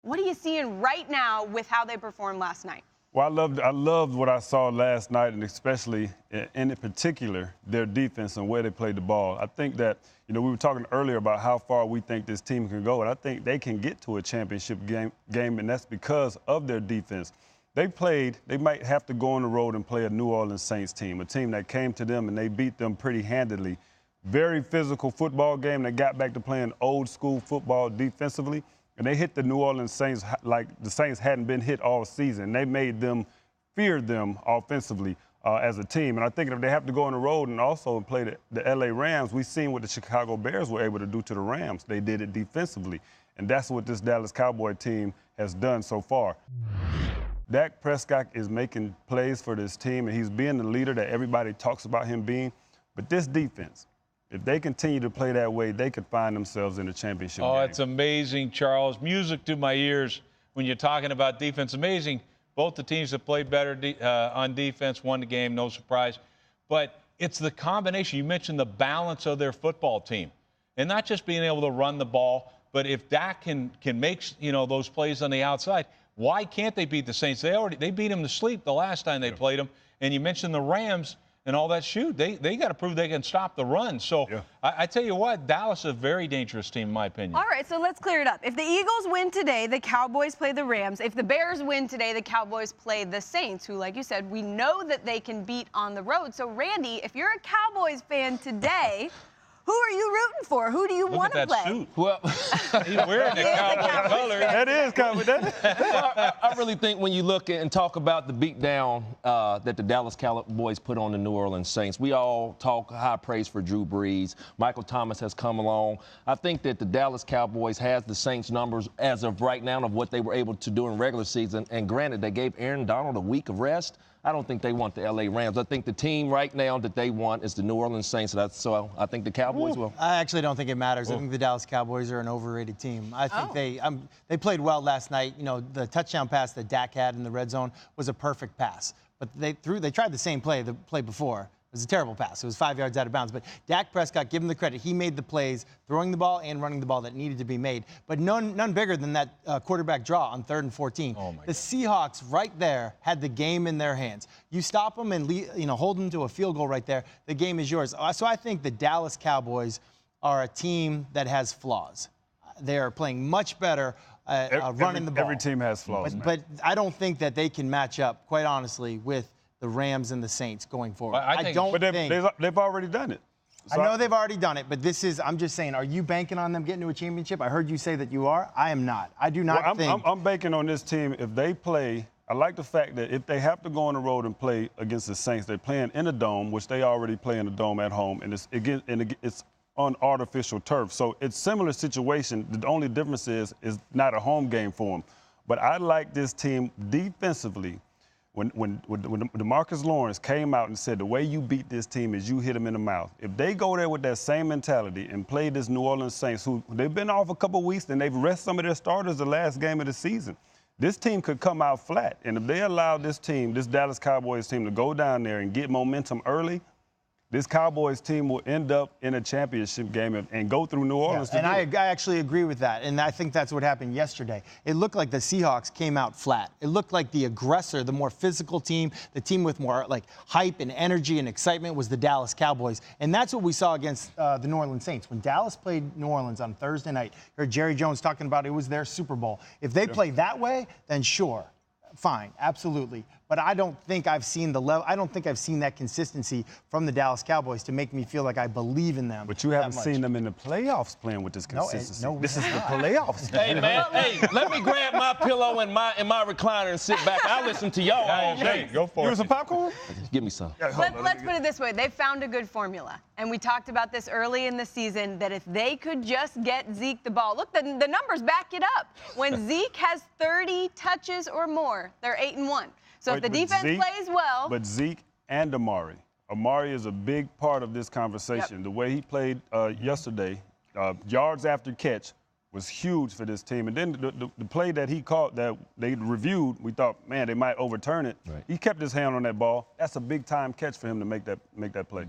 What are you seeing right now with how they performed last night? Well, I loved what I saw last night, and especially in particular, their defense and where they played the ball. I think that, we were talking earlier about how far we think this team can go, and I think they can get to a championship game, and that's because of their defense. They might have to go on the road and play a New Orleans Saints team, a team that came to them and they beat them pretty handedly. Very physical football game that got back to playing old school football defensively. And they hit the New Orleans Saints like the Saints hadn't been hit all season. They made them fear them offensively as a team. And I think if they have to go on the road and also play the L.A. Rams, we've seen what the Chicago Bears were able to do to the Rams. They did it defensively. And that's what this Dallas Cowboy team has done so far. Dak Prescott is making plays for this team, and he's being the leader that everybody talks about him being. But this defense, if they continue to play that way, they could find themselves in the championship game. Oh, it's amazing, Charles. Music to my ears when you're talking about defense. Amazing. Both the teams have played better on defense, won the game, no surprise. But it's the combination. You mentioned the balance of their football team. And not just being able to run the ball, but if Dak can make, those plays on the outside, why can't they beat the Saints? They beat them to sleep the last time they played them. And you mentioned the Rams and all that. Shoot, they got to prove they can stop the run. So I tell you what, Dallas is a very dangerous team, in my opinion. All right, so let's clear it up. If the Eagles win today, the Cowboys play the Rams. If the Bears win today, the Cowboys play the Saints, who, like you said, we know that they can beat on the road. So, Randy, if you're a Cowboys fan today, who are you rooting for? Who do you want to play? Suit. Well, he's wearing the Cowboy colors. That is Cowboy. I really think when you look and talk about the beatdown that the Dallas Cowboys put on the New Orleans Saints, we all talk high praise for Drew Brees. Michael Thomas has come along. I think that the Dallas Cowboys has the Saints numbers as of right now of what they were able to do in regular season. And granted, they gave Aaron Donald a week of rest. I don't think they want the L.A. Rams. I think the team right now that they want is the New Orleans Saints. So I think the Cowboys will. I actually don't think it matters. I think the Dallas Cowboys are an overrated team. I think they played well last night. The touchdown pass that Dak had in the red zone was a perfect pass. But they tried the same play the play before. It was a terrible pass. It was 5 yards out of bounds. But Dak Prescott, give him the credit. He made the plays, throwing the ball and running the ball that needed to be made. But none bigger than that quarterback draw on 3rd and 14. The Seahawks right there had the game in their hands. You stop them and hold them to a field goal right there, the game is yours. So I think the Dallas Cowboys are a team that has flaws. They are playing much better running the ball. Every team has flaws. But I don't think that they can match up, quite honestly, with the Rams and the Saints going forward. They've already done it. So I know they've already done it, but I'm just saying, are you banking on them getting to a championship? I heard you say that you are. I am not. I do not think. I'm banking on this team. If they play, I like the fact that if they have to go on the road and play against the Saints, they're playing in a dome, which they already play in a dome at home, and it's on artificial turf. So it's similar situation. The only difference is not a home game for them. But I like this team defensively. When DeMarcus Lawrence came out and said the way you beat this team is you hit them in the mouth. If they go there with that same mentality and play this New Orleans Saints, who they've been off a couple weeks and they've rested some of their starters the last game of the season, this team could come out flat. And if they allow this Dallas Cowboys team, to go down there and get momentum early, this Cowboys team will end up in a championship game and go through New Orleans. And I actually agree with that. And I think that's what happened yesterday. It looked like the Seahawks came out flat. It looked like the aggressor, the more physical team, the team with more hype and energy and excitement was the Dallas Cowboys. And that's what we saw against the New Orleans Saints. When Dallas played New Orleans on Thursday night, you heard Jerry Jones talking about it was their Super Bowl. If they play that way, then sure. Fine, absolutely. But I don't think I've seen the level. I don't think I've seen that consistency from the Dallas Cowboys to make me feel like I believe in them. But you haven't seen them in the playoffs playing with this consistency. No, this is the playoffs. Hey, man, let me grab my pillow and my recliner and sit back. I'll listen to y'all all day. Go for it. You want some popcorn? Give me some. Let's put it this way. They've found a good formula. And we talked about this early in the season, that if they could just get Zeke the ball. Look, the numbers back it up. When Zeke has 30 touches or more, they're 8-1. So if the defense plays well. But Zeke and Amari. Amari is a big part of this conversation. The way he played yesterday, yards after catch, was huge for this team. And then the play that he caught that they reviewed, we thought, man, they might overturn it. He kept his hand on that ball. That's a big-time catch for him to make that play.